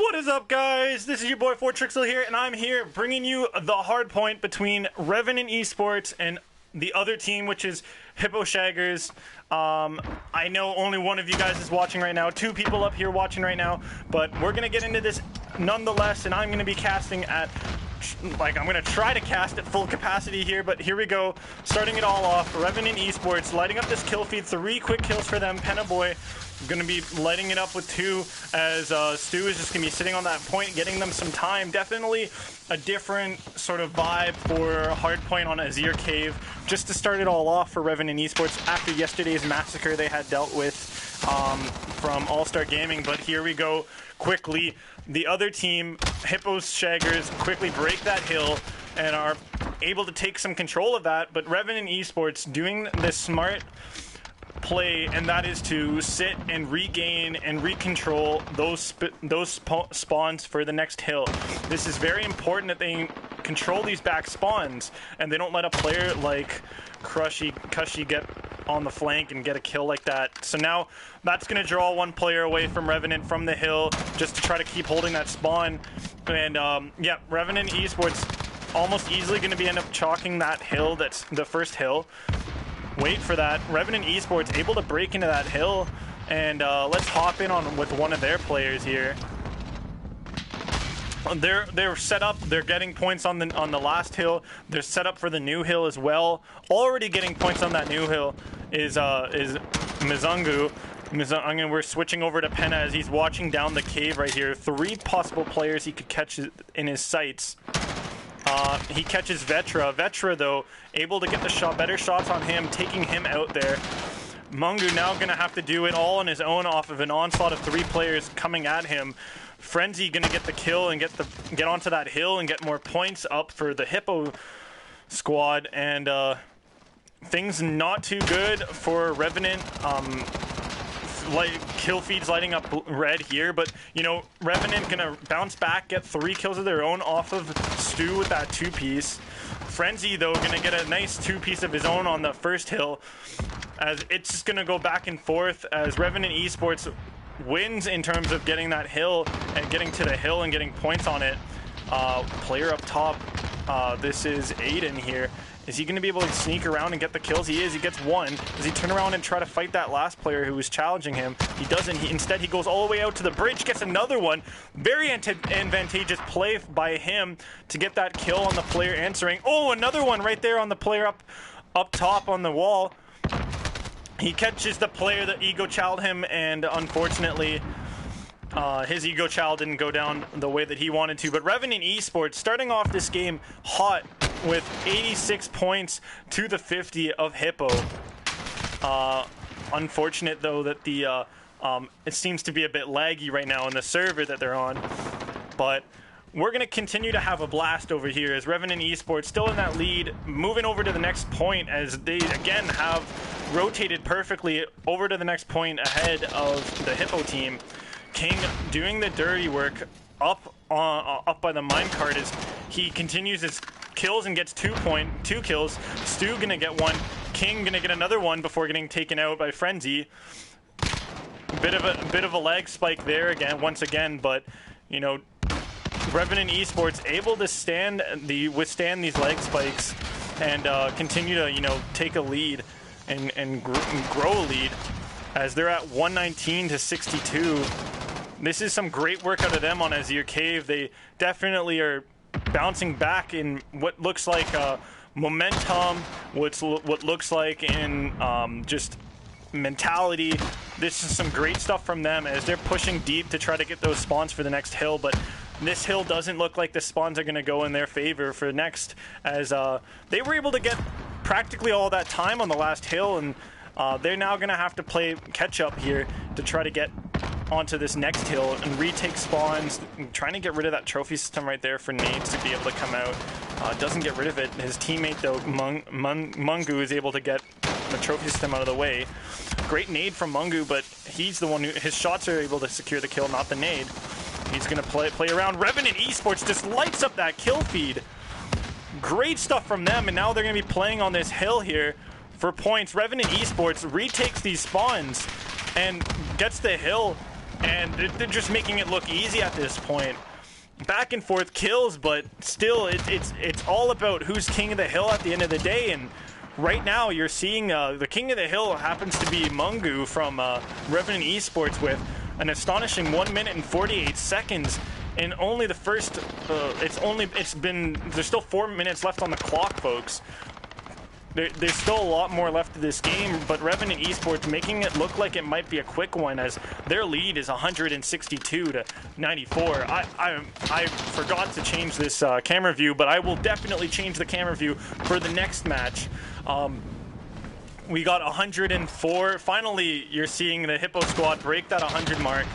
What is up, guys? This is your boy Fortrixel here, and I'm here bringing you the hard point between Revenant Esports and the other team, which is Hippo Shaggers. I know only one of you guys is watching right now, 2 people up here watching right now, but we're gonna get into this nonetheless, and I'm gonna be casting at, like, I'm gonna try to cast at full capacity here, but here we go. Starting it all off, Revenant Esports lighting up this kill feed, 3 quick kills for them. Penna Boy gonna be lighting it up with 2, as Stu is just gonna be sitting on that point, getting them some time. Definitely a different sort of vibe for Hardpoint on Azir Cave, just to start it all off for Revenant Esports after yesterday's massacre they had dealt with from All-Star Gaming. But here we go quickly. The other team, Hippo Shaggers, quickly break that hill and are able to take some control of that, but Revenant Esports doing this smart play, and that is to sit and regain and recontrol those spawns for the next hill. This is very important that they control these back spawns and they don't let a player like Cushy get on the flank and get a kill like that. So now that's going to draw 1 player away from Revenant from the hill, just to try to keep holding that spawn. And yeah, Revenant Esports almost easily going to be end up chalking that hill. That's the first hill. Wait for that. Revenant Esports able to break into that hill, and let's hop in on with one of their players here. They're set up. They're getting points on the last hill. They're set up for the new hill as well. Already getting points on that new hill is Mizungu. And we're switching over to Penna as he's watching down the cave right here. 3 possible players he could catch in his sights. He catches Vetra. Vetra, though, able to get the better shots on him, taking him out there. Mungu now going to have to do it all on his own off of an onslaught of 3 players coming at him. Frenzy going to get the kill and get onto that hill and get more points up for the Hippo squad. And things not too good for Revenant. Kill feeds lighting up red here, but you know, Revenant gonna bounce back, get 3 kills of their own off of Stu with that 2-piece. Frenzy, though, gonna get a nice 2-piece of his own on the first hill, as it's just gonna go back and forth as Revenant Esports wins in terms of getting that hill and getting to the hill and getting points on it. Player up top, this is Aiden here. Is he going to be able to sneak around and get the kills? He is. He gets 1. Does he turn around and try to fight that last player who was challenging him? He doesn't. Instead, he goes all the way out to the bridge, gets another one. Very advantageous play by him to get that kill on the player answering. Oh, another one right there on the player up top on the wall. He catches the player that ego challenged him, and unfortunately, his ego child didn't go down the way that he wanted to. But Revenant Esports starting off this game hot with 86 points to the 50 of Hippo. Unfortunate, though, that the it seems to be a bit laggy right now on the server that they're on. But we're going to continue to have a blast over here as Revenant Esports still in that lead, moving over to the next point as they again have rotated perfectly over to the next point ahead of the Hippo team. King doing the dirty work up by the minecart as he continues his kills and gets 2 kills. Stu gonna get 1. King gonna get another 1 before getting taken out by Frenzy. Bit of a lag spike there once again, but you know, Revenant Esports able to withstand these lag spikes and continue to take a lead and grow a lead as they're at 119 to 62. This is some great work out of them on Azir Cave. They definitely are bouncing back in what looks like momentum, what looks like in just mentality. This is some great stuff from them as they're pushing deep to try to get those spawns for the next hill, but this hill doesn't look like the spawns are going to go in their favor for next, as they were able to get practically all that time on the last hill, and they're now going to have to play catch up here to try to get onto this next hill and retake spawns, trying to get rid of that trophy system right there for Nate to be able to come out. Doesn't get rid of it. His teammate, though, Mungu, is able to get the trophy system out of the way. Great nade from Mungu, but he's the one who, his shots are able to secure the kill, not the nade. He's going to play around. Revenant Esports just lights up that kill feed. Great stuff from them, and now they're going to be playing on this hill here for points. Revenant Esports retakes these spawns and gets the hill and they're just making it look easy at this point. Back and forth kills, but still, it's all about who's king of the hill at the end of the day. And right now, you're seeing the king of the hill happens to be Mungu from Revenant Esports with an astonishing 1 minute and 48 seconds. And only the first, there's still 4 minutes left on the clock, folks. There's still a lot more left of this game, but Revenant Esports making it look like it might be a quick one, as their lead is 162 to 94. I forgot to change this camera view, but I will definitely change the camera view for the next match. We got 104. Finally, you're seeing the Hippo squad break that 100 mark.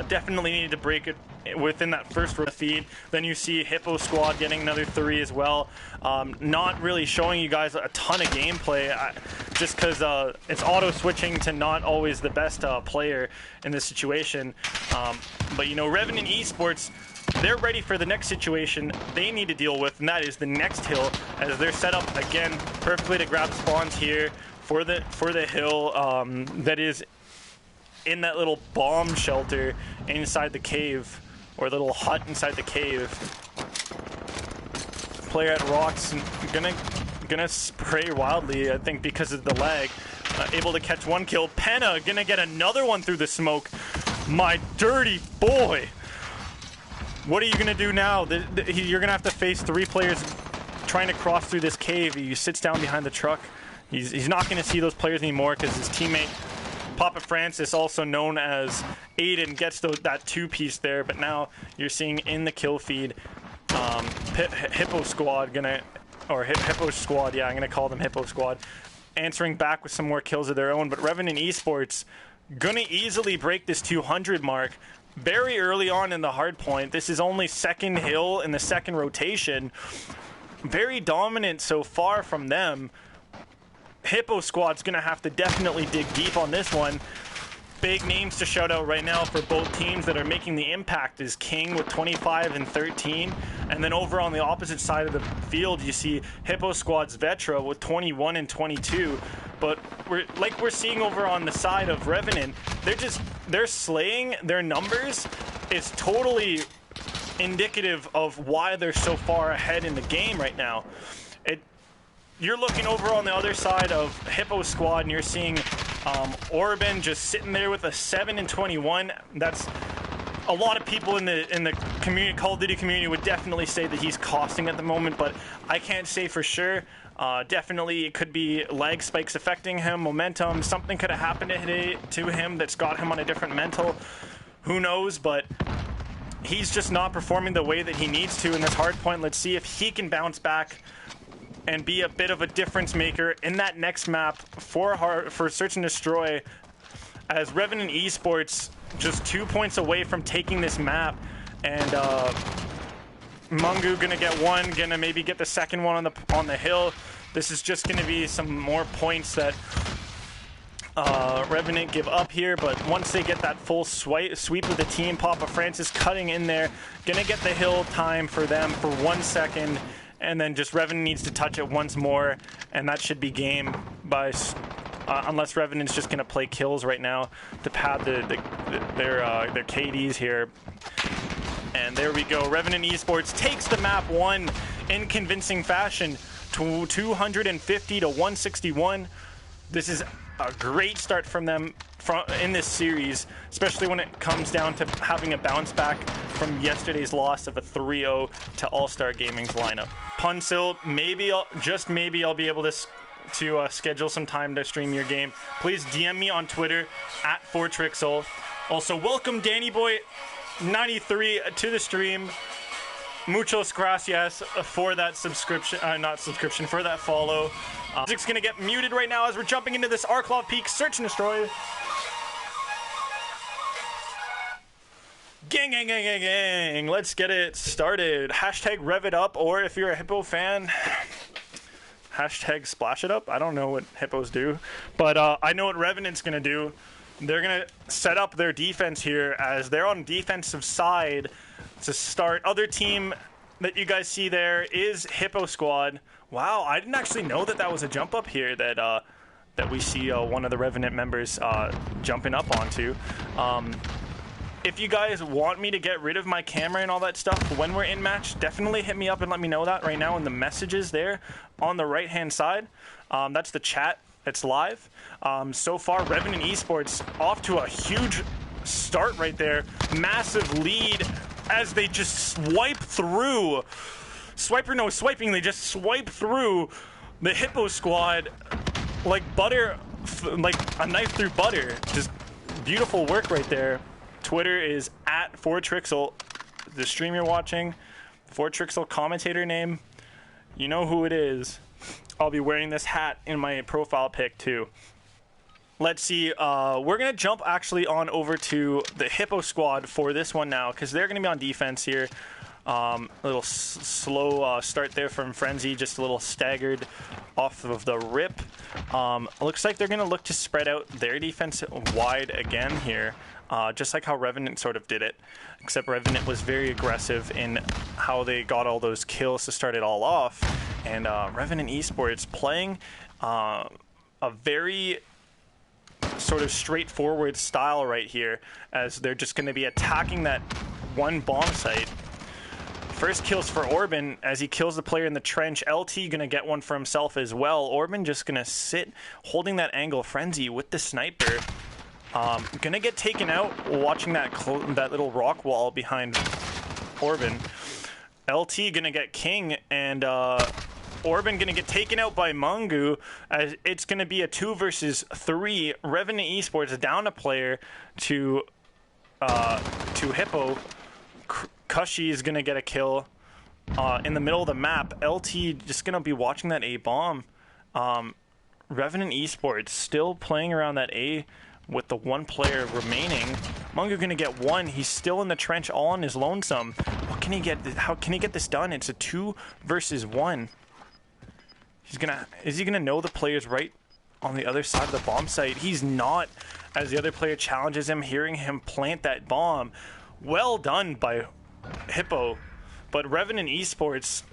Definitely needed to break it within that first feed. Then you see Hippo squad getting another 3 as well. Not really showing you guys a ton of gameplay, just because it's auto switching to not always the best player in this situation. But you know, Revenant Esports, they're ready for the next situation they need to deal with, and that is the next hill, as they're set up again perfectly to grab spawns here for the hill that is in that little bomb shelter inside the cave, or the little hut inside the cave. Player at rocks gonna spray wildly, I think, because of the lag. Able to catch 1 kill. Penna gonna get another one through the smoke. My dirty boy. What are you gonna do now? You're gonna have to face 3 players trying to cross through this cave. He sits down behind the truck. He's not gonna see those players anymore, because his teammate Papa Francis, also known as Aiden, gets that 2-piece there. But now you're seeing in the kill feed, Hippo Squad Hippo Squad, yeah, I'm gonna call them Hippo Squad, answering back with some more kills of their own. But Revenant Esports gonna easily break this 200 mark very early on in the hard point. This is only second hill in the second rotation. Very dominant so far from them. Hippo Squad's gonna have to definitely dig deep on this one. Big names to shout out right now for both teams that are making the impact is King with 25 and 13, and then over on the opposite side of the field you see Hippo Squad's Vetra with 21 and 22. But we're seeing over on the side of Revenant, they're slaying. Their numbers is totally indicative of why they're so far ahead in the game right now. You're looking over on the other side of Hippo Squad, and you're seeing Orban just sitting there with a 7 and 21. That's a lot of people in the community, Call of Duty community, would definitely say that he's costing at the moment, but I can't say for sure. Definitely, it could be lag spikes affecting him, momentum. Something could have happened to him that's got him on a different mental. Who knows? But he's just not performing the way that he needs to in this hard point. Let's see if he can bounce back and be a bit of a difference maker in that next map for Search and Destroy, as Revenant Esports just 2 points away from taking this map. And Mungu gonna get 1, gonna maybe get the second one on the hill. This is just gonna be some more points that Revenant give up here, but once they get that full sweep of the team, Papa Francis cutting in there, gonna get the hill time for them for 1 second. And then just Revenant needs to touch it once more, and that should be game by, unless Revenant's just going to play kills right now to pad their KDs here. And there we go. Revenant Esports takes the map 1 in convincing fashion, 250 to 161. This is a great start from them in this series, especially when it comes down to having a bounce back from yesterday's loss of a 3-0 to All-Star Gaming's lineup. Punsil, maybe I'll be able to schedule some time to stream your game. Please DM me on Twitter at @4Trixel. Also, welcome Danny Boy 93 to the stream. Muchos gracias for that subscription, for that follow. Music's gonna get muted right now as we're jumping into this Arklov Peak Search and Destroy. Gang, gang, gang, gang, gang. Let's get it started. Hashtag rev it up, or if you're a Hippo fan, hashtag splash it up. I don't know what Hippos do, but I know what Revenant's gonna do. They're gonna set up their defense here, as they're on defensive side to start. Other team that you guys see there is Hippo Squad. Wow, I didn't actually know that was a jump up here that we see one of the Revenant members jumping up onto. if you guys want me to get rid of my camera and all that stuff when we're in match, definitely hit me up and let me know that right now in the messages there on the right hand side. That's the chat. It's live. So far, Revenant Esports off to a huge start right there. Massive lead as they just swipe through. They just swipe through the Hippo squad like butter, like a knife through butter. Just beautiful work right there. Twitter is @4Trixel. The stream you're watching, 4Trixel commentator name. You know who it is. I'll be wearing this hat in my profile pic too. Let's see. We're going to jump actually on over to the Hippo squad for this one now because they're going to be on defense here. A little slow start there from Frenzy, just a little staggered off of the rip. Looks like they're going to look to spread out their defense wide again here, just like how Revenant sort of did it, except Revenant was very aggressive in how they got all those kills to start it all off. And Revenant Esports playing a very sort of straightforward style right here, as they're just going to be attacking that one bomb site. First kills for Orban as he kills the player in the trench. LT going to get one for himself as well. Orban just going to sit holding that angle. Frenzy with the sniper. Going to get taken out watching that little rock wall behind Orban. LT going to get King, and Orban going to get taken out by Mungu, as it's going to be a 2 versus 3. Revenant Esports down a player to Hippo. Kushi is going to get a kill in the middle of the map. LT just going to be watching that A bomb. Revenant Esports still playing around that A with the one player remaining. Mungu going to get one. He's still in the trench all on his lonesome. What can he get? How can he get this done? It's a 2 versus 1. Is he gonna know the players right on the other side of the bomb site? He's not, as the other player challenges him, hearing him plant that bomb. Well done by Hippo, but Revenant Esports,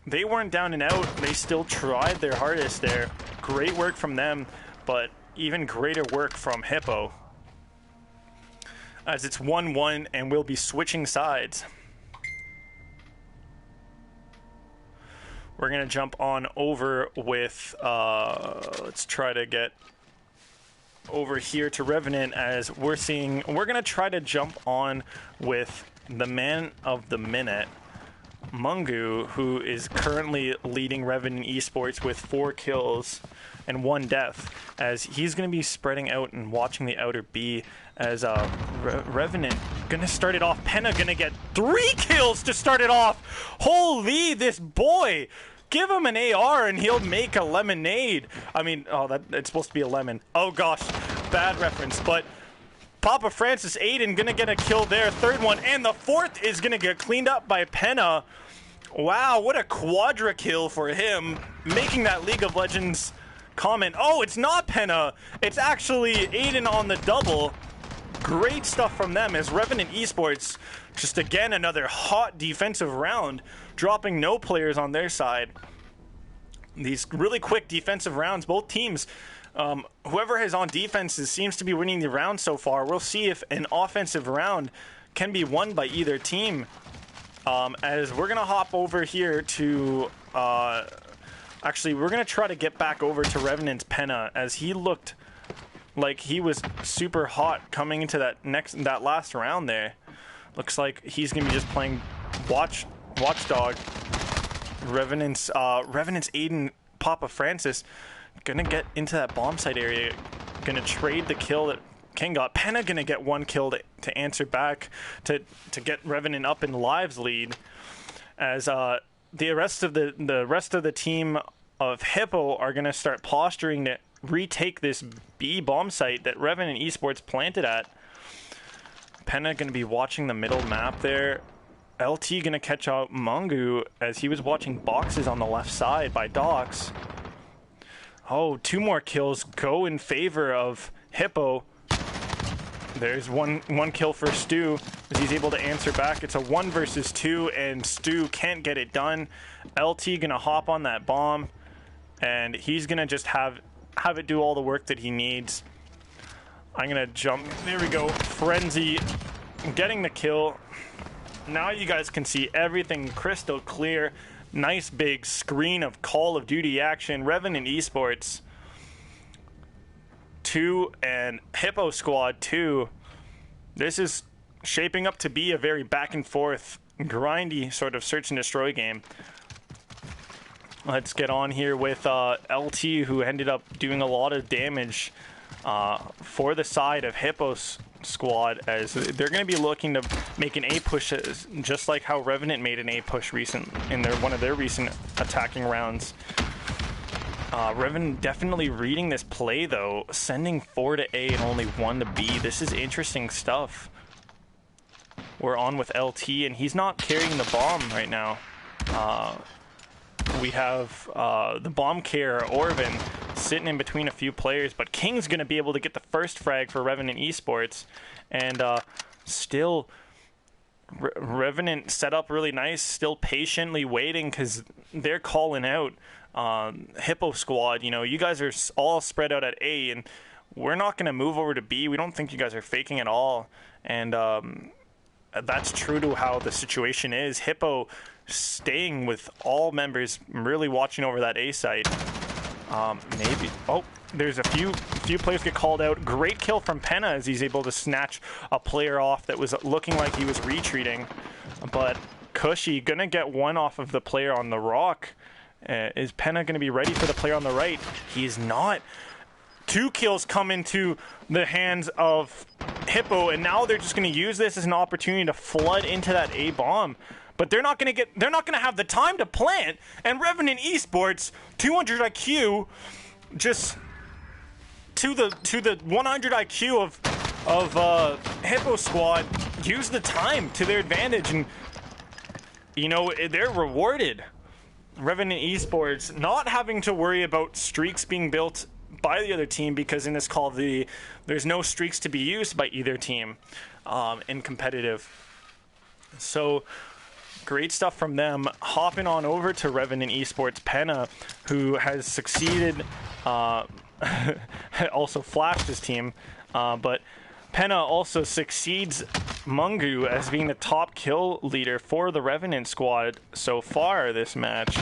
they weren't down and out. They still tried their hardest there. Great work from them, but even greater work from Hippo, as it's 1-1 and we'll be switching sides. We're going to jump on over with, let's try to get over here to Revenant, as we're going to try to jump on with the man of the minute, Mungu, who is currently leading Revenant Esports with 4 kills and 1 death, as he's going to be spreading out and watching the outer B, as Revenant going to start it off. Penna going to get 3 kills to start it off. Holy, this boy! Give him an AR and he'll make a lemonade. I mean, it's supposed to be a lemon. Oh gosh, bad reference. But Papa Francis Aiden gonna get a kill there. 3rd one, and the 4th is gonna get cleaned up by Penna. Wow, what a quadra kill for him, making that League of Legends comment. Oh, it's not Penna. It's actually Aiden on the double. Great stuff from them, as Revenant Esports, just again another hot defensive round, dropping no players on their side. These really quick defensive rounds, both teams, whoever is on defense seems to be winning the round so far. We'll see if an offensive round can be won by either team. As we're going to hop over here to... actually, we're going to try to get back over to Revenant's Penna, as he looked like he was super hot coming into that last round there. Looks like he's going to be just playing Watchdog. Revenant's Aiden, Papa Francis, going to get into that bomb site area. Going to trade the kill that King got. Penna going to get 1 kill to answer back to get Revenant up in lives lead. As the rest of the team of Hippo are going to start posturing to retake this B bomb site that Revenant Esports planted at. Penna going to be watching the middle map there. LT going to catch out Mungu, as he was watching boxes on the left side by Docs. Oh, 2 more kills go in favor of Hippo. There's one kill for Stu, as he's able to answer back. It's a 1 versus 2, and Stu can't get it done. LT going to hop on that bomb, and he's going to just have it do all the work that he needs. I'm going to jump. There we go. Frenzy getting the kill. Now you guys can see everything crystal clear. Nice big screen of Call of Duty action. Revenant Esports 2 and Hippo Squad 2. This is shaping up to be a very back and forth, grindy sort of search and destroy game. Let's get on here with LT, who ended up doing a lot of damage for the side of Hippo's squad, as they're going to be looking to make an A push, just like how Revenant made an A push in one of their recent attacking rounds. Revenant definitely reading this play though, sending 4 to A and only 1 to B. This is interesting stuff. We're on with LT, and he's not carrying the bomb right now. We have the bomb carrier Orban sitting in between a few players, but King's going to be able to get the first frag for Revenant Esports, and still Revenant set up really nice, still patiently waiting because they're calling out Hippo Squad. You know, you guys are all spread out at A, and we're not going to move over to B. We don't think you guys are faking at all, and that's true to how the situation is. Hippo staying with all members, really watching over that A site. Maybe. Oh, there's a few players get called out. Great kill from Penna as he's able to snatch a player off that was looking like he was retreating. But Cushy gonna get one off of the player on the rock. Is Penna gonna be ready for the player on the right? He's not. 2 kills come into the hands of Hippo, and now they're just gonna use this as an opportunity to flood into that A bomb. But they're not gonna have the time to plant, and Revenant Esports 200 IQ just to the 100 IQ of Hippo Squad use the time to their advantage, and you know, they're rewarded. Revenant Esports not having to worry about streaks being built by the other team, because in this Call of Duty there's no streaks to be used by either team in competitive. So great stuff from them. Hopping on over to Revenant Esports, Penna, who has succeeded, also flashed his team, but Penna also succeeds Mungu as being the top kill leader for the Revenant squad so far this match.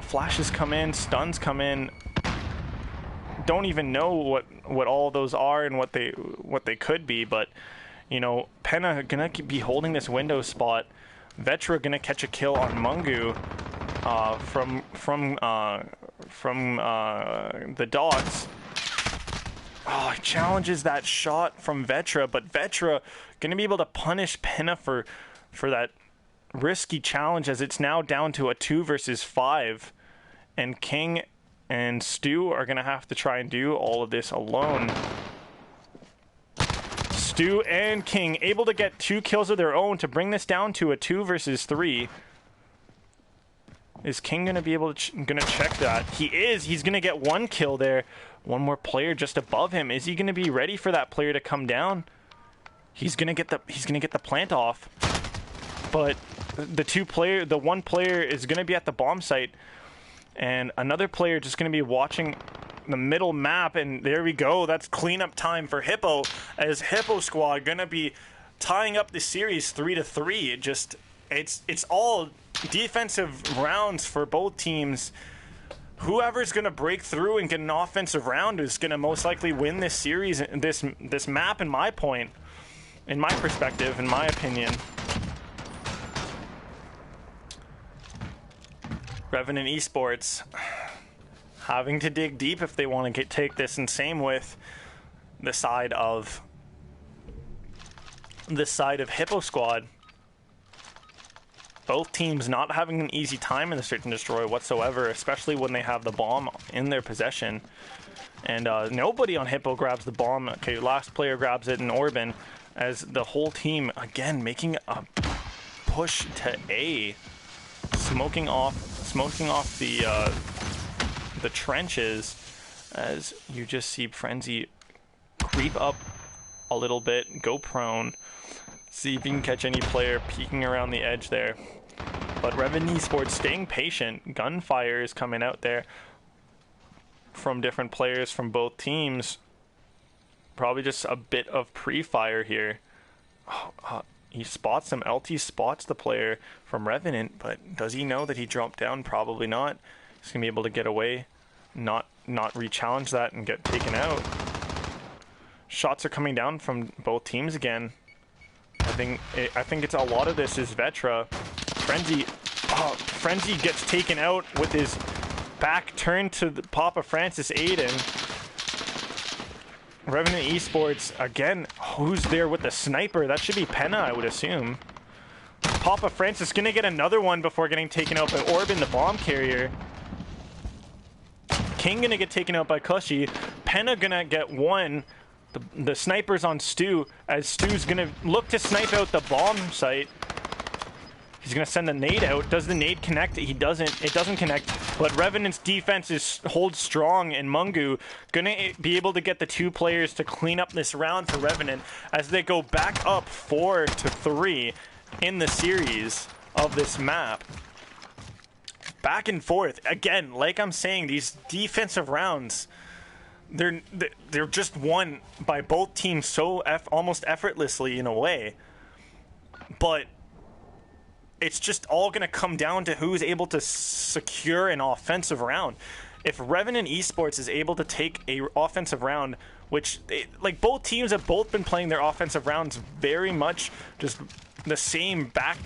Flashes come in, stuns come in. Don't even know what all those are and what they could be, but you know, Penna gonna be holding this window spot. Vetra gonna catch a kill on Mungu from the dogs. Oh, he challenges that shot from Vetra, but Vetra gonna be able to punish Penna for that risky challenge, as it's now down to a 2 versus 5, and King and Stu are gonna have to try and do all of this alone. Stu and King able to get 2 kills of their own to bring this down to a 2 versus 3. Is King going to be able to gonna check that? He is. He's going to get 1 kill there. One more player just above him. Is he going to be ready for that player to come down? He's going to get the plant off. But the one player is going to be at the bomb site, and another player just going to be watching the middle map, and there we go. That's cleanup time for Hippo, as Hippo Squad gonna be tying up the series 3-3. It's all defensive rounds for both teams. Whoever's gonna break through and get an offensive round is gonna most likely win this series, this map, in my perspective, in my opinion. Revenant Esports having to dig deep if they want to take this, and same with the side of Hippo Squad. Both teams not having an easy time in the search and destroy whatsoever, especially when they have the bomb in their possession. And nobody on Hippo grabs the bomb. Okay, last player grabs it in Orban, as the whole team again making a push to A, smoking off the trenches, as you just see Frenzy creep up a little bit, go prone, see if you can catch any player peeking around the edge there. But Revenant Esports staying patient. Gunfire is coming out there from different players from both teams. Probably just a bit of pre-fire here. he spots him. LT spots the player from Revenant, but does he know that he dropped down? Probably not. He's going to be able to get away, not re-challenge that and get taken out. Shots are coming down from both teams again. I think it's a lot of this is Vetra. Frenzy gets taken out with his back turned to the Papa Francis Aiden. Revenant Esports, again, who's there with the sniper? That should be Penna, I would assume. Papa Francis gonna get another one before getting taken out by Orbin, the bomb carrier. King gonna get taken out by Cushy. Penna gonna get one. The sniper's on Stu, as Stu's gonna look to snipe out the bomb site. He's gonna send the nade out. Does the nade connect? He doesn't. It doesn't connect. But Revenant's defense holds strong, and Mungu gonna be able to get the two players to clean up this round for Revenant as they go back up 4-3 in the series of this map. Back and forth again. Like I'm saying, these defensive rounds, they're just won by both teams so almost effortlessly in a way, but it's just all going to come down to who's able to secure an offensive round. If Revenant Esports is able to take a offensive round, which like both teams have both been playing their offensive rounds very much just the same back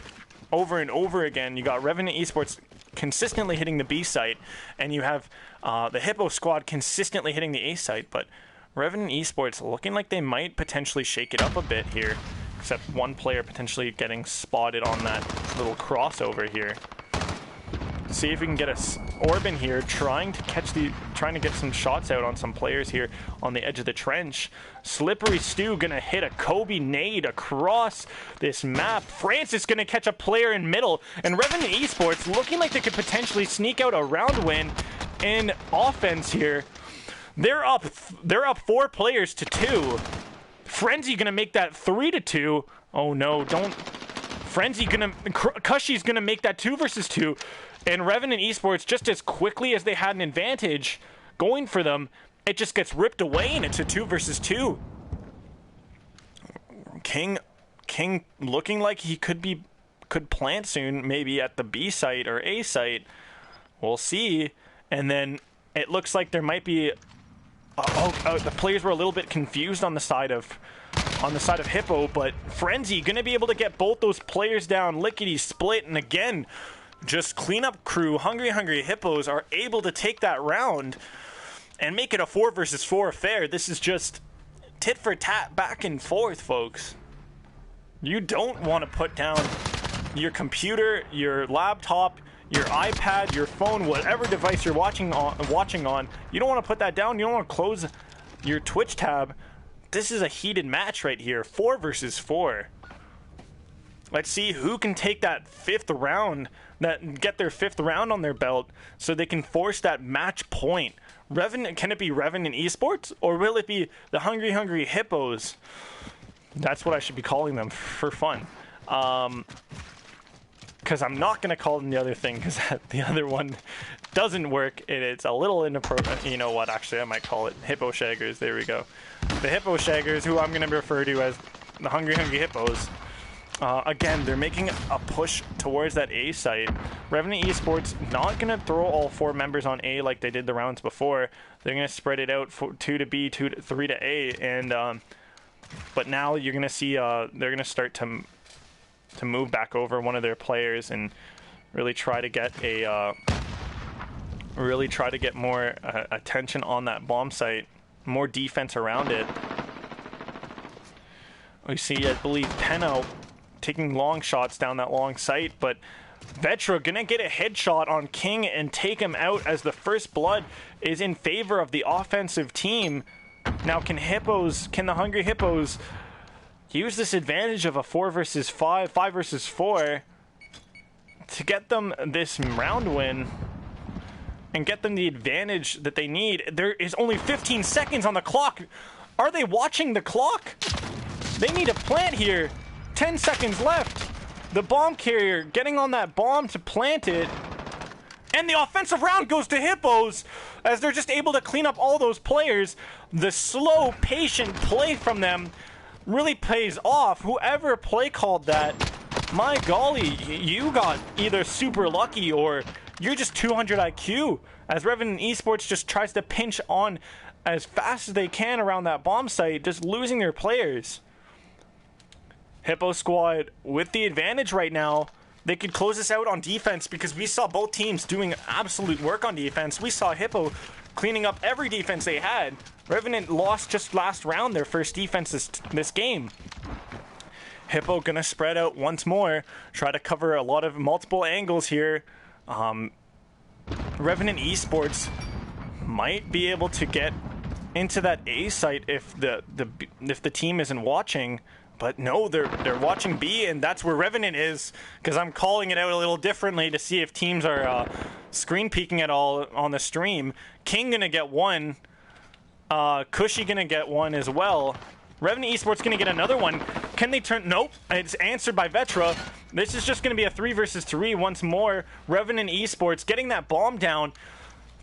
over and over again. You got Revenant Esports consistently hitting the B site, and you have the Hippo squad consistently hitting the A site, but Revenant Esports looking like they might potentially shake it up a bit here, except one player potentially getting spotted on that little crossover here. See if we can get Orbin here trying to get some shots out on some players here on the edge of the trench. Slippery Stu gonna hit a Kobe nade across this map. Francis gonna catch a player in middle, and Revenant Esports looking like they could potentially sneak out a round win in offense here. They're up 4 players to 2. Frenzy gonna make that 3-2. Oh no, don't. Cushy's gonna make that 2 versus 2. And Revenant Esports, just as quickly as they had an advantage going for them, it just gets ripped away and it's a 2 versus 2. King looking like he could plant soon, maybe at the B site or A site. We'll see. And then it looks like there might be the players were a little bit confused on the side of Hippo, but Frenzy gonna be able to get both those players down, lickety split, and again, just cleanup crew, Hungry Hippos are able to take that round and make it a 4 versus 4 affair. This is just tit for tat, back and forth, folks. You don't want to put down your computer, your laptop, your iPad, your phone, whatever device you're watching on. You don't want to put that down. You don't want to close your Twitch tab. This is a heated match right here, 4 versus 4. Let's see who can take that 5th round, get their 5th round on their belt, so they can force that match point. Can it be Revenant Esports, or will it be the Hungry Hippos? That's what I should be calling them for fun. Because I'm not going to call them the other thing, because the other one doesn't work, and it's a little inappropriate. You know what, actually, I might call it Hippo Shaggers. There we go. The Hippo Shaggers, who I'm going to refer to as the Hungry Hippos. Again, they're making a push towards that A site. Revenant Esports not going to throw all 4 members on A like they did the rounds before. They're going to spread it out, 2 to B, 3 to A, and but now you're going to see they're going to start to move back over one of their players and really try to get more attention on that bomb site, more defense around it. We see, I believe, Penno taking long shots down that long site, but Vetra gonna get a headshot on King and take him out as the first blood is in favor of the offensive team. Now can the Hungry Hippos use this advantage of a 4 versus 5, 5 versus 4 to get them this round win and get them the advantage that they need? There is only 15 seconds on the clock. Are they watching the clock? They need a plant here. 10 seconds left. The bomb carrier getting on that bomb to plant it. And the offensive round goes to Hippos as they're just able to clean up all those players. The slow, patient play from them really pays off. Whoever play called that, my golly, you got either super lucky or you're just 200 IQ, as Revenant Esports just tries to pinch on as fast as they can around that bomb site, just losing their players. Hippo squad with the advantage right now. They could close this out on defense because we saw both teams doing absolute work on defense. We saw Hippo cleaning up every defense they had. Revenant lost just last round their first defense this game. Hippo gonna spread out once more, try to cover a lot of multiple angles here. Revenant Esports might be able to get into that A site if the team isn't watching. But no, they're watching B, and that's where Revenant is, because I'm calling it out a little differently to see if teams are screen peeking at all on the stream. King gonna get one. Cushy gonna get one as well. Revenant Esports gonna get another one. Can they turn? Nope. It's answered by Vetra. This is just gonna be a 3 versus 3 once more. Revenant Esports getting that bomb down.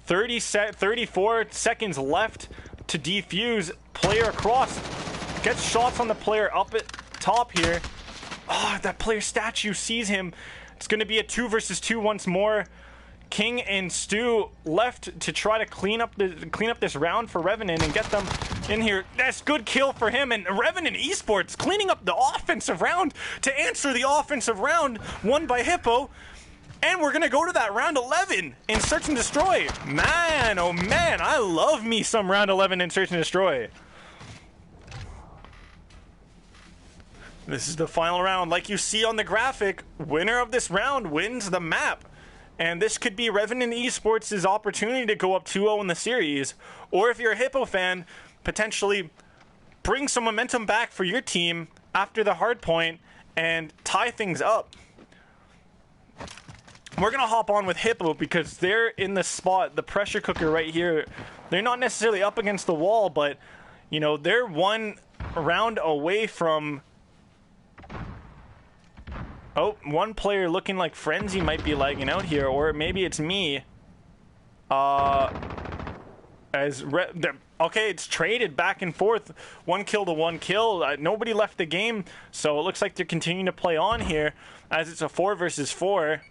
34 seconds left to defuse. Player across. Gets shots on the player up at top here. Oh, that player statue sees him. It's going to be a 2 versus 2 once more. King and Stu left to try to clean up this round for Revenant and get them in here. That's good kill for him. And Revenant Esports cleaning up the offensive round to answer the offensive round won by Hippo. And we're going to go to that round 11 in Search and Destroy. Man, oh man, I love me some round 11 in Search and Destroy. This is the final round. Like you see on the graphic, winner of this round wins the map. And this could be Revenant Esports' opportunity to go up 2-0 in the series. Or if you're a Hippo fan, potentially bring some momentum back for your team after the hard point and tie things up. We're going to hop on with Hippo because they're in the spot, the pressure cooker right here. They're not necessarily up against the wall, but, you know, they're one round away from... Oh, one player looking like Frenzy might be lagging out here, or maybe it's me. Okay, it's traded back and forth. 1 kill to 1 kill. Nobody left the game, so it looks like they're continuing to play on here as it's a 4 versus 4.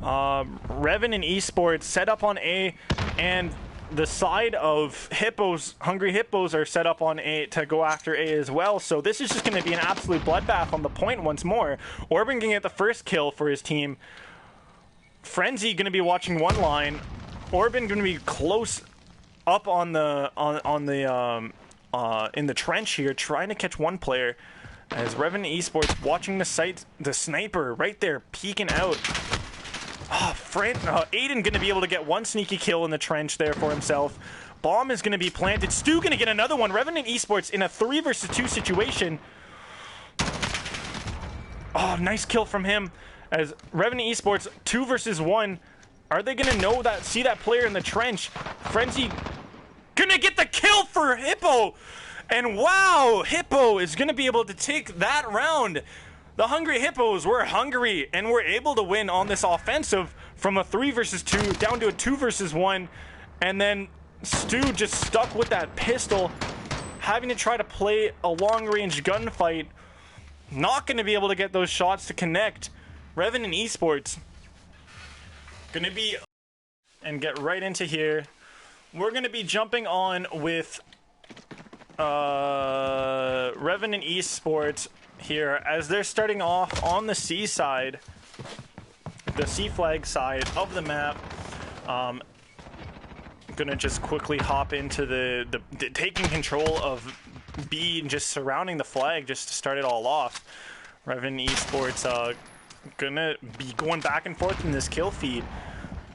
Revenant Esports set up on A, and the side of Hippos, Hungry Hippos, are set up on A to go after A as well. So this is just going to be an absolute bloodbath on the point once more. Orban can get the first kill for his team. Frenzy going to be watching one line. Orban going to be close up on the in the trench here, trying to catch one player. As Revenant Esports watching the site, the sniper right there peeking out. Oh, Aiden going to be able to get one sneaky kill in the trench there for himself. Bomb is going to be planted. Stu going to get another one. Revenant Esports in a 3 versus 2 situation. Oh, nice kill from him. As Revenant Esports 2 versus 1. Are they going to know that? See that player in the trench? Frenzy going to get the kill for Hippo. And wow, Hippo is going to be able to take that round. The Hungry Hippos were hungry and were able to win on this offensive from a 3 versus 2 down to a 2 versus 1. And then Stu just stuck with that pistol, having to try to play a long-range gunfight. Not going to be able to get those shots to connect. Revenant Esports going to be... And get right into here. We're going to be jumping on with Revenant Esports here as they're starting off on the C side, the C flag side of the map. Gonna just quickly hop into the taking control of B and just surrounding the flag just to start it all off. Revenant Esports gonna be going back and forth in this kill feed.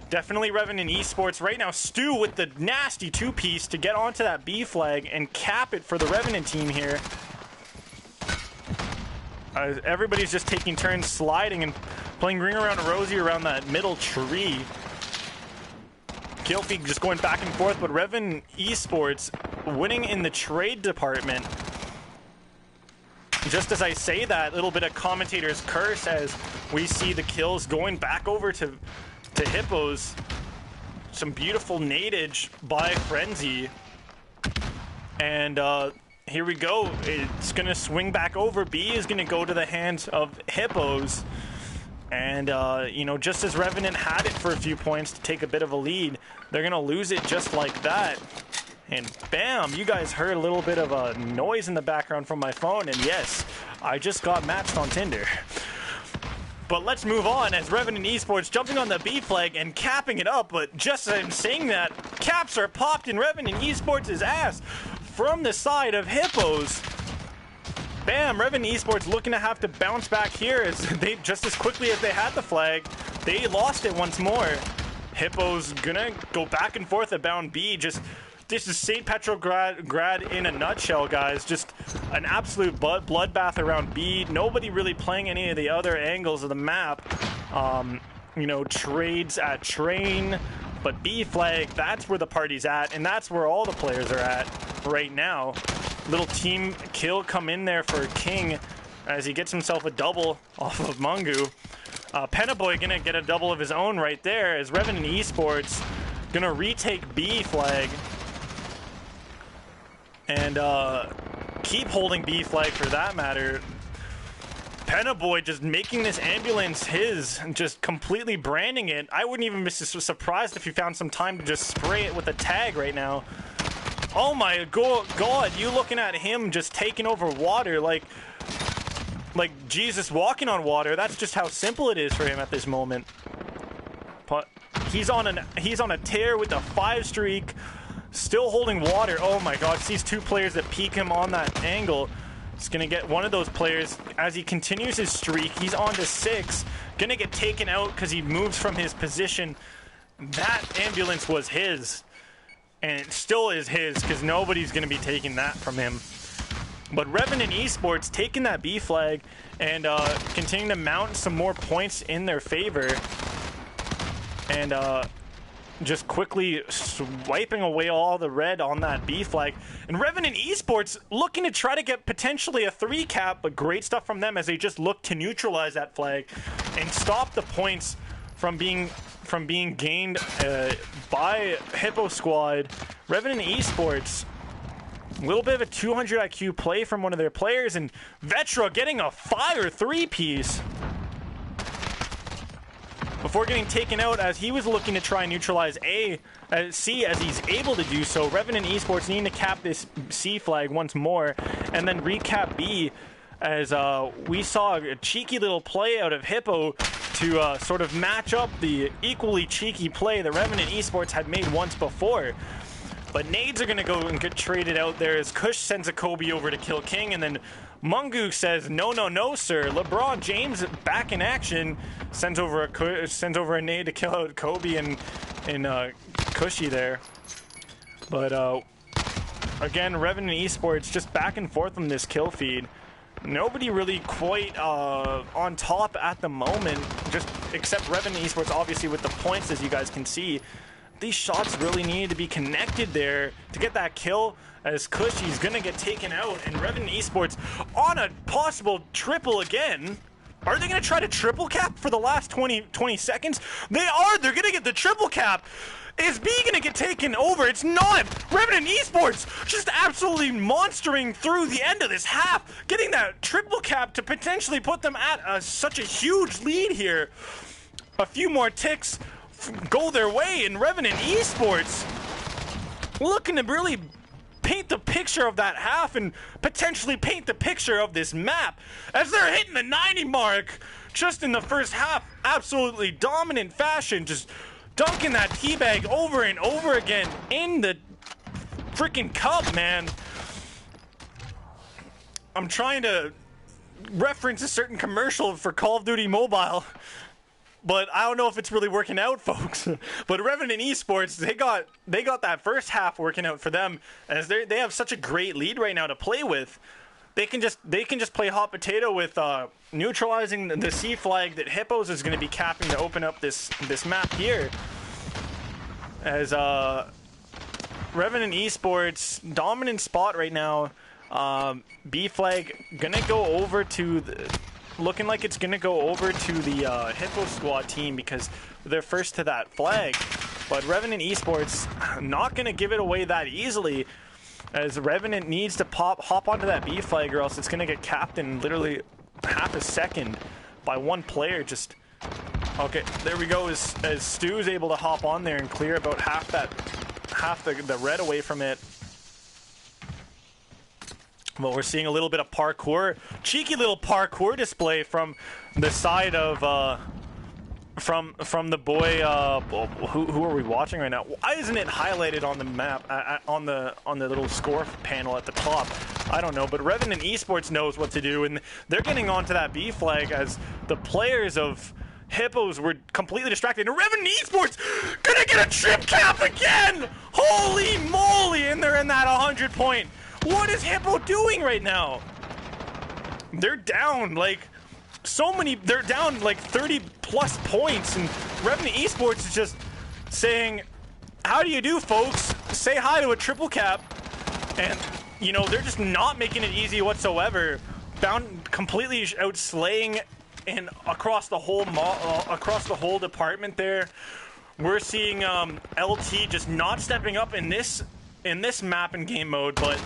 Definitely Revenant Esports right now. Stu with the nasty 2-piece to get onto that B flag and cap it for the Revenant team here. Everybody's just taking turns sliding and playing ring around Rosie around that middle tree. Kill feed just going back and forth, but Revenant Esports winning in the trade department. Just as I say that, little bit of commentator's curse as we see the kills going back over to Hippos. Some beautiful nadage by Frenzy. And here we go. It's going to swing back over. B is going to go to the hands of Hippos. And, you know, just as Revenant had it for a few points to take a bit of a lead, they're going to lose it just like that. And bam, you guys heard a little bit of a noise in the background from my phone. And yes, I just got matched on Tinder. But let's move on as Revenant Esports jumping on the B flag and capping it up. But just as I'm saying that, caps are popped in Revenant Esports' ass from the side of Hippos. Bam, Revenant Esports looking to have to bounce back here as they, just as quickly as they had the flag, they lost it once more. Hippo's gonna go back and forth about B. This is St. Petrograd in a nutshell, guys. Just an absolute bloodbath around B. Nobody really playing any of the other angles of the map. You know, trades at train, but B flag, that's where the party's at, and that's where all the players are at right now. Little team kill come in there for King as he gets himself a double off of Mungu. Penaboy gonna get a double of his own right there as Revenant Esports gonna retake B flag and keep holding B flag for that matter. Penaboy just making this ambulance his, just completely branding it. I wouldn't even be surprised if he found some time to just spray it with a tag right now. Oh my god, you looking at him just taking over water like Jesus walking on water. That's just how simple it is for him at this moment. But he's on a tear with a 5 streak, still holding water. Oh my god, sees 2 players that peek him on that angle. It's gonna get one of those players as he continues his streak. He's on to 6, gonna get taken out because he moves from his position. That ambulance was his. And it still is his because nobody's going to be taking that from him. But Revenant Esports taking that B flag and continuing to mount some more points in their favor. And just quickly swiping away all the red on that B flag. And Revenant Esports looking to try to get potentially a 3 cap, but great stuff from them as they just look to neutralize that flag and stop the points from being gained by Hippo Squad. Revenant Esports, a little bit of a 200 IQ play from one of their players, and Vetra getting a fire 3-piece before getting taken out as he was looking to try and neutralize C as he's able to do so. Revenant Esports needing to cap this C flag once more and then recap B as we saw a cheeky little play out of Hippo to sort of match up the equally cheeky play that Revenant Esports had made once before. But nades are going to go and get traded out there as Kush sends a Kobe over to kill King, and then Mungu says, no, no, no, sir. LeBron James back in action, sends over a nade to kill out Kobe and Cushy there. But again, Revenant Esports just back and forth on this kill feed. Nobody really quite on top at the moment, just except Revenant Esports, obviously, with the points, as you guys can see. These shots really needed to be connected there to get that kill, as Cushy's going to get taken out, and Revenant Esports on a possible triple again. Are they going to try to triple cap for the last 20 seconds? They are! They're going to get the triple cap! Is B going to get taken over? It's not! Revenant Esports just absolutely monstering through the end of this half, getting that triple cap to potentially put them at such a huge lead here. A few more ticks go their way, and Revenant Esports looking to really paint the picture of that half and potentially paint the picture of this map as they're hitting the 90 mark just in the first half. Absolutely dominant fashion, just dunking that teabag over and over again in the freaking cup, man. I'm trying to reference a certain commercial for Call of Duty Mobile, but I don't know if it's really working out, folks. But Revenant Esports, they got that first half working out for them, as they have such a great lead right now to play with. They can just play hot potato with neutralizing the C flag that Hippos is going to be capping to open up this map here. As Revenant Esports dominant spot right now. B flag gonna go over to the. Looking like it's going to go over to the Hippo Squad team because they're first to that flag. But Revenant Esports not going to give it away that easily as Revenant needs to hop onto that B flag, or else it's going to get capped in literally half a second by one player. Just okay, there we go. As Stu's able to hop on there and clear about half the red away from it. Well, we're seeing a little bit of parkour, cheeky little parkour display from the side of from the boy. Who are we watching right now? Why isn't it highlighted on the map on the little score panel at the top? I don't know, but Revenant Esports knows what to do, and they're getting onto that B flag as the players of Hippos were completely distracted. And Revenant Esports gonna get a trip cap again! Holy moly! And they're in that 100 point. What is Hippo doing right now? They're down like so many. They're down like 30 plus points, and Revenant Esports is just saying, "How do you do, folks? Say hi to a triple cap." And you know, they're just not making it easy whatsoever. Bound completely outslaying and across the whole department there. We're seeing LT just not stepping up in this map and game mode, but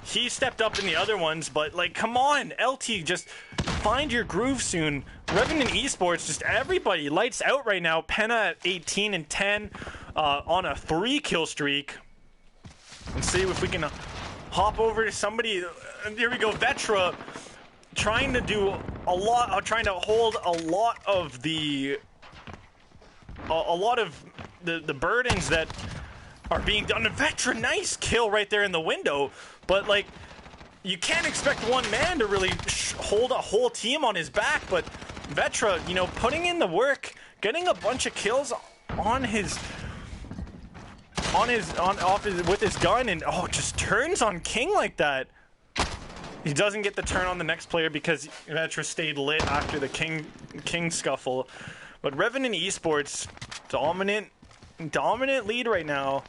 he stepped up in the other ones. But like, come on, LT, just find your groove soon. Revenant Esports, just everybody lights out right now. Penna at 18 and 10 on a 3-kill streak. Let's see if we can hop over to somebody. Here we go, Vetra, trying to do a lot, trying to hold a lot of the burdens that are being done to Vetra. Nice kill right there in the window, but like, you can't expect one man to really hold a whole team on his back. But Vetra, you know, putting in the work, getting a bunch of kills with his gun, and just turns on King like that. He doesn't get the turn on the next player because Vetra stayed lit after the King scuffle. But Revenant Esports, dominant lead right now.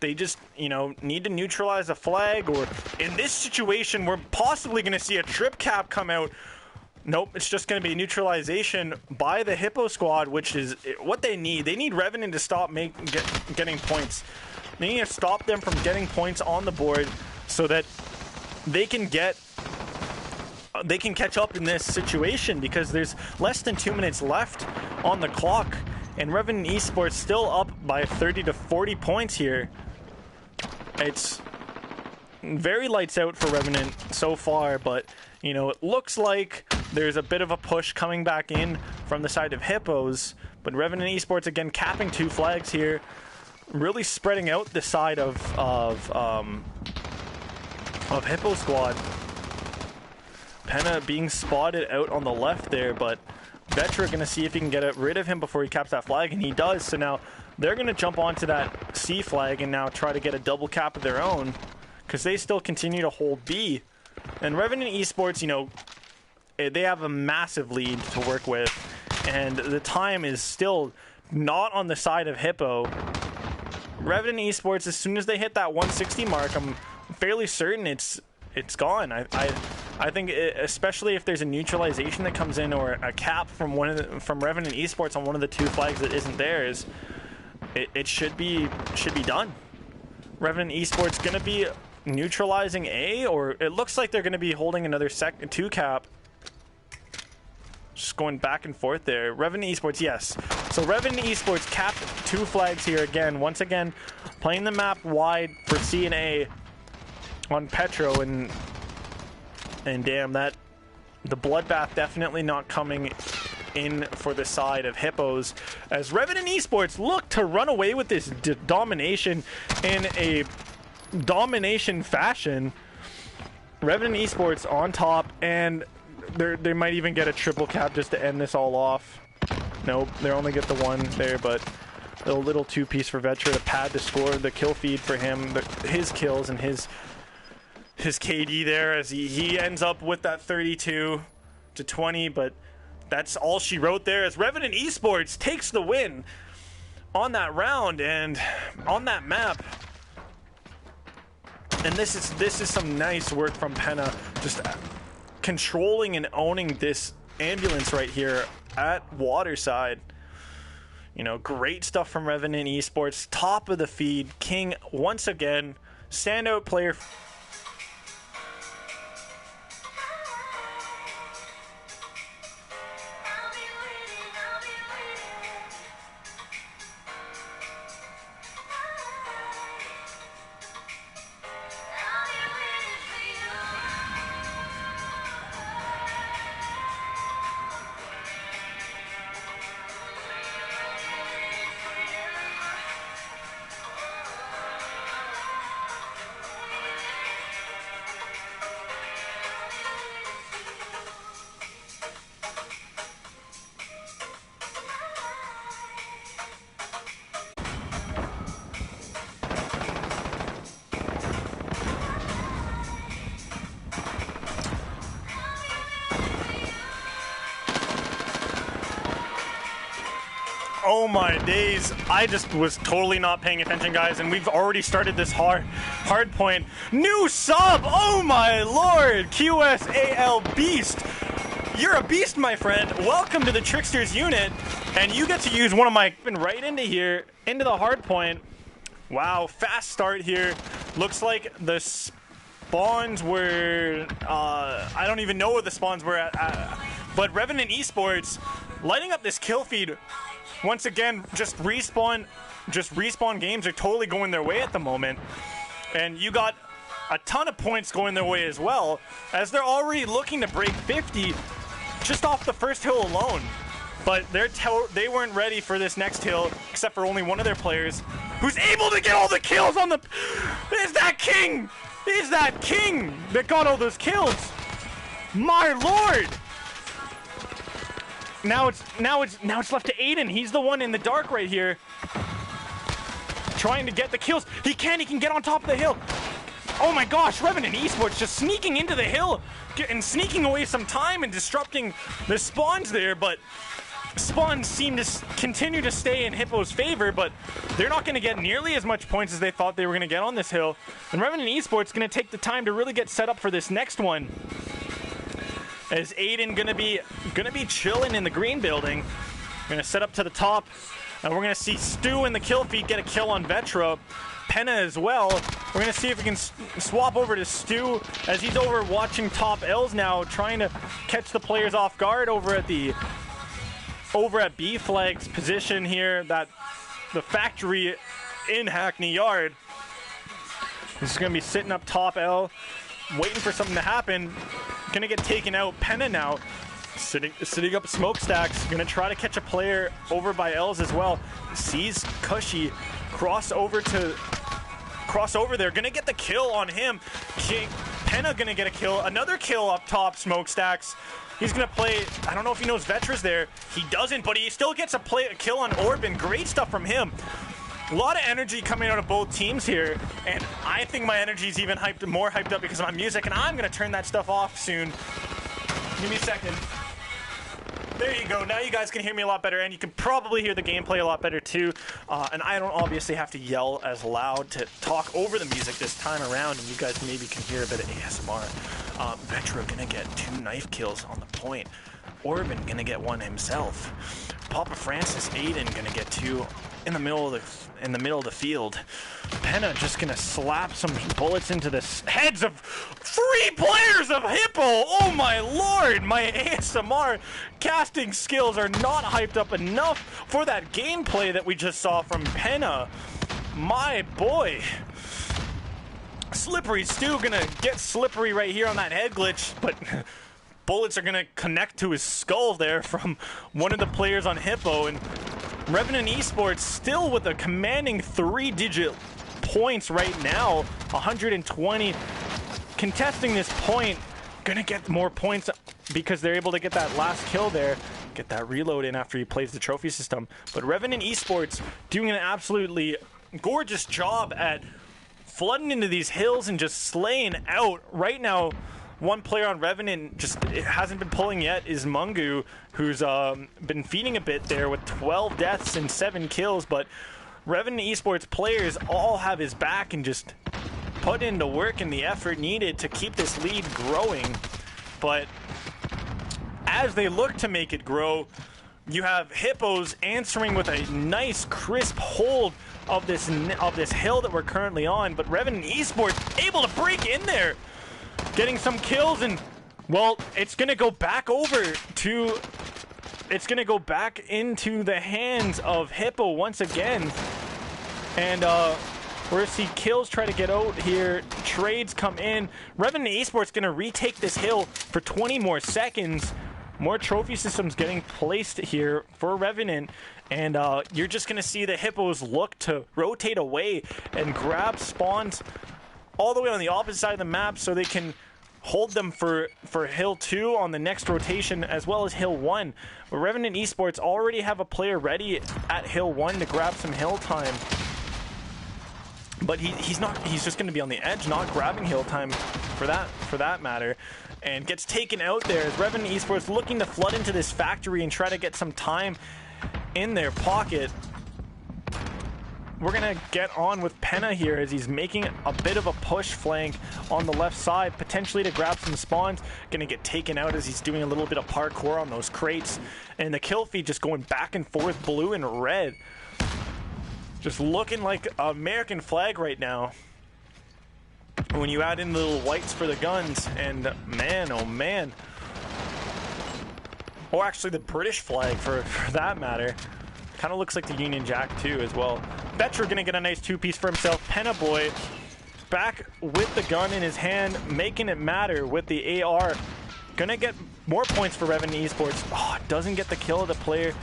They just, you know, need to neutralize a flag, or in this situation, we're possibly going to see a trip cap come out. Nope, it's just going to be neutralization by the Hippo squad, which is what they need. They need Revenant to stop getting points. They need to stop them from getting points on the board so that they can catch up in this situation, because there's less than 2 minutes left on the clock, and Revenant Esports still up by 30 to 40 points here. It's very lights out for Revenant so far, but you know, it looks like there's a bit of a push coming back in from the side of Hippos. But Revenant Esports again capping 2 flags here, really spreading out the side of Hippo squad. Penna being spotted out on the left there, but Vetra gonna see if he can get rid of him before he caps that flag, and he does. So now they're gonna jump onto that C flag and now try to get a double cap of their own, because they still continue to hold B. And Revenant Esports, you know, they have a massive lead to work with, and the time is still not on the side of Hippo. Revenant Esports, as soon as they hit that 160 mark, I'm fairly certain it's gone. I think especially if there's a neutralization that comes in, or a cap from from Revenant Esports on one of the 2 flags that isn't theirs, it should be done. Revenant Esports gonna be neutralizing A, or it looks like they're gonna be holding another 2 cap. Just going back and forth there. Revenant Esports, yes. So Revenant Esports capped 2 flags here again. Once again, playing the map wide for C and A on Petro, and damn, that the bloodbath definitely not coming in for the side of Hippos, as Revenant Esports look to run away with this domination in a domination fashion. Revenant Esports on top, and they might even get a triple cap just to end this all off. Nope, they only get the 1 there, but a little 2-piece for Vetra to pad the score, the kill feed for him, his kills and his KD there, as he ends up with that 32 to 20, but that's all she wrote there, as Revenant Esports takes the win on that round and on that map. And this is some nice work from Penna, just controlling and owning this ambulance right here at Waterside. You know, great stuff from Revenant Esports. Top of the feed. King once again standout player. Oh my days, I just was totally not paying attention, guys, and we've already started this hard point. New sub! Oh my lord! QSAL Beast! You're a beast, my friend. Welcome to the Tricksters unit, and you get to use one of my right into here, into the hard point. Wow, fast start here. Looks like the spawns were, I don't even know what the spawns were at, but Revenant Esports lighting up this kill feed. Once again, just respawn games are totally going their way at the moment. And you got a ton of points going their way as well, as they're already looking to break 50 just off the first hill alone. But they weren't ready for this next hill, except for only one of their players, who's able to get all the kills on the... Is that King? Is that King that got all those kills? My lord! Now it's left to Aiden. He's the one in the dark right here, trying to get the kills. He can get on top of the hill. Oh my gosh, Revenant Esports just sneaking into the hill and sneaking away some time and disrupting the spawns there, but spawns seem to continue to stay in Hippo's favor, but they're not going to get nearly as much points as they thought they were going to get on this hill. And Revenant Esports going to take the time to really get set up for this next one. As Aiden gonna be chilling in the green building. Gonna set up to the top, and we're gonna see Stu in the kill feed get a kill on Vetra. Penna as well. We're gonna see if we can swap over to Stu, as he's over watching top L's now, trying to catch the players off guard over at B Flag's position here. That the factory in Hackney Yard. This is gonna be sitting up top L, waiting for something to happen. Gonna get taken out. Penna now sitting up smokestacks. Gonna try to catch a player over by L's as well. Sees Cushy cross over there. Gonna get the kill on him. Penna gonna get a kill. Another kill up top smokestacks. He's gonna play. I don't know if he knows Vetra's there. He doesn't, but he still gets a kill on Orban. Great stuff from him. A lot of energy coming out of both teams here, and I think my energy is even more hyped up because of my music, and I'm going to turn that stuff off soon. Give me a second. There you go. Now you guys can hear me a lot better, and you can probably hear the gameplay a lot better too. And I don't obviously have to yell as loud to talk over the music this time around, and you guys maybe can hear a bit of ASMR. Vetra going to get 2 knife kills on the point. Orban going to get 1 himself. Papa Francis Aiden going to get 2 in the middle of the field. Penna just gonna slap some bullets into the heads of 3 players of Hippo. Oh my lord, my ASMR casting skills are not hyped up enough for that gameplay that we just saw from Penna. My boy. Slippery Stu gonna get slippery right here on that head glitch, but bullets are gonna connect to his skull there from one of the players on Hippo. And Revenant Esports still with a commanding 3-digit points right now, 120. Contesting this point, gonna get more points because they're able to get that last kill there, get that reload in after he plays the trophy system. But Revenant Esports doing an absolutely gorgeous job at flooding into these hills and just slaying out. Right now, one player on Revenant it hasn't been pulling yet is Mungu, who's been feeding a bit there with 12 deaths and 7 kills. But Revenant Esports players all have his back and just put in the work and the effort needed to keep this lead growing. But as they look to make it grow, you have Hippos answering with a nice crisp hold of this hill that we're currently on. But Revenant Esports able to break in there, getting some kills, and well, it's gonna go back into the hands of Hippo once again. And we're gonna see kills try to get out here. Trades come in. Revenant Esports gonna retake this hill for 20 more seconds. More trophy systems getting placed here for Revenant. And you're just gonna see the Hippos look to rotate away and grab spawns all the way on the opposite side of the map so they can hold them for Hill 2 on the next rotation, as well as Hill 1. But Revenant Esports already have a player ready at Hill 1 to grab some hill time. But he's just going to be on the edge, not grabbing hill time for that matter, and gets taken out there as Revenant Esports looking to flood into this factory and try to get some time in their pocket. We're going to get on with Penna here as he's making a bit of a push flank on the left side, potentially to grab some spawns. Going to get taken out as he's doing a little bit of parkour on those crates. And the kill feed just going back and forth, blue and red. Just looking like an American flag right now. When you add in the little whites for the guns, and man, oh man. Or actually the British flag for that matter. Kind of looks like the Union Jack too as well. Vetra gonna get a nice two-piece for himself. Penna Boy back with the gun in his hand, making it matter with the AR. Gonna get more points for Revenant Esports. Oh, doesn't get the kill of the player.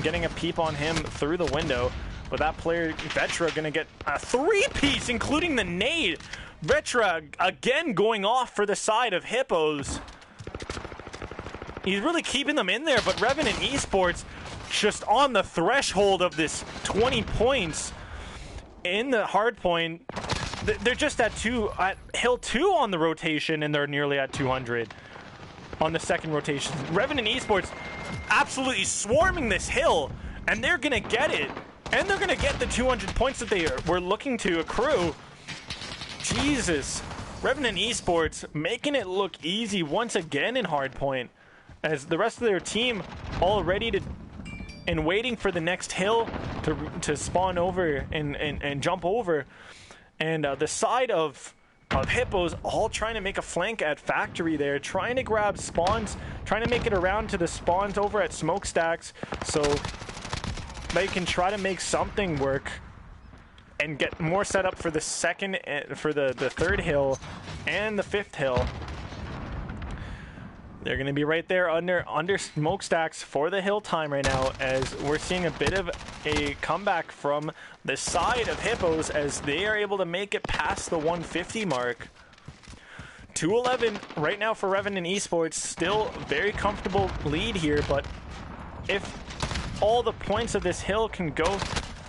Getting a peep on him through the window. But that player, Vetra, gonna get a three-piece, including the nade. Vetra again going off for the side of Hippos. He's really keeping them in there, but Revenant Esports just on the threshold of this 20 points in the hard point. They're just at Hill 2 on the rotation, and they're nearly at 200 on the second rotation. Revenant Esports absolutely swarming this hill, and they're gonna get it, and they're gonna get the 200 points that they were looking to accrue. Jesus, Revenant Esports making it look easy once again in hardpoint, as the rest of their team all ready to and waiting for the next hill to spawn over and jump over. And the side of Hippos all trying to make a flank at factory there, trying to grab spawns, trying to make it around to the spawns over at smokestacks so they can try to make something work and get more set up for the the third hill and the fifth hill. They're going to be right there under smokestacks for the hill time right now, as we're seeing a bit of a comeback from the side of Hippos as they are able to make it past the 150 mark. 211 right now for Revenant Esports, still very comfortable lead here, but if all the points of this hill can go,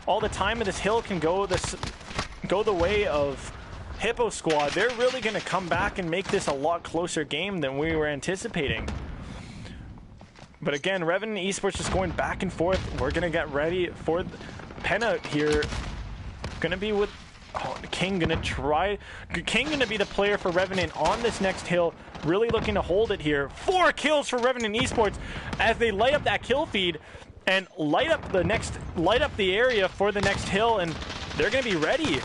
all the time of this hill can go the way of Hippo squad, they're really going to come back and make this a lot closer game than we were anticipating. But again, Revenant Esports just going back and forth. We're going to get ready for Penna here. Going to be with King. Going to be the player for Revenant on this next hill. Really looking to hold it here. 4 kills for Revenant Esports as they light up that kill feed and light up the area for the next hill, and they're going to be ready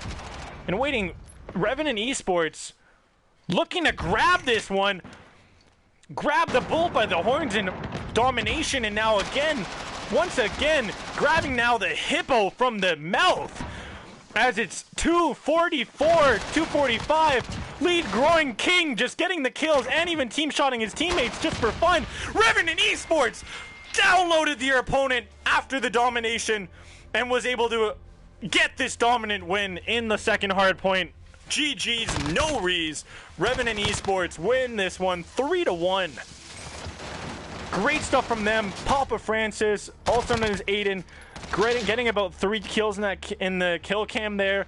and waiting. Revenant Esports looking to grab this one, grab the bull by the horns in domination, and now once again, grabbing now the Hippo from the mouth as it's 244, 245, lead growing. King just getting the kills and even team-shotting his teammates just for fun. Revenant Esports downloaded their opponent after the domination and was able to get this dominant win in the second hard point. GG's, no rees. Revenant Esports win this one 3-1. Great stuff from them. Papa Francis, also known as Aiden, getting about 3 kills in the kill cam there.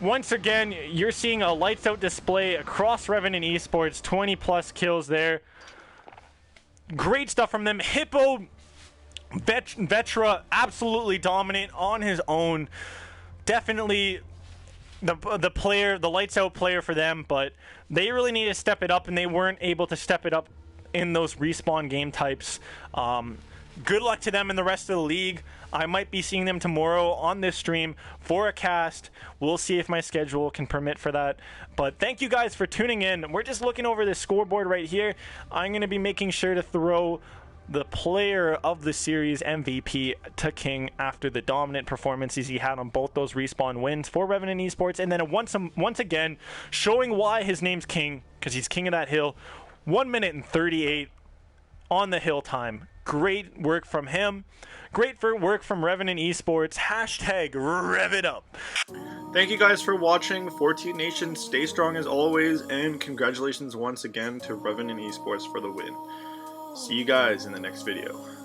Once again, you're seeing a lights out display across Revenant Esports, 20+ kills there. Great stuff from them. Hippo Vetra absolutely dominant on his own. Definitely the player, the lights out player for them, but they really need to step it up, and they weren't able to step it up in those respawn game types. good luck to them in the rest of the league. I might be seeing them tomorrow on this stream for a cast. We'll see if my schedule can permit for that. But thank you guys for tuning in. We're just looking over the scoreboard right here. I'm going to be making sure to throw the player of the series MVP to King after the dominant performances he had on both those respawn wins for Revenant Esports. And then once again, showing why his name's King, because he's king of that hill. 1 minute and 38 on the hill time. Great work from him. Great work from Revenant Esports. Hashtag rev it up. Thank you guys for watching. 14 Nation, stay strong as always, and congratulations once again to Revenant Esports for the win. See you guys in the next video.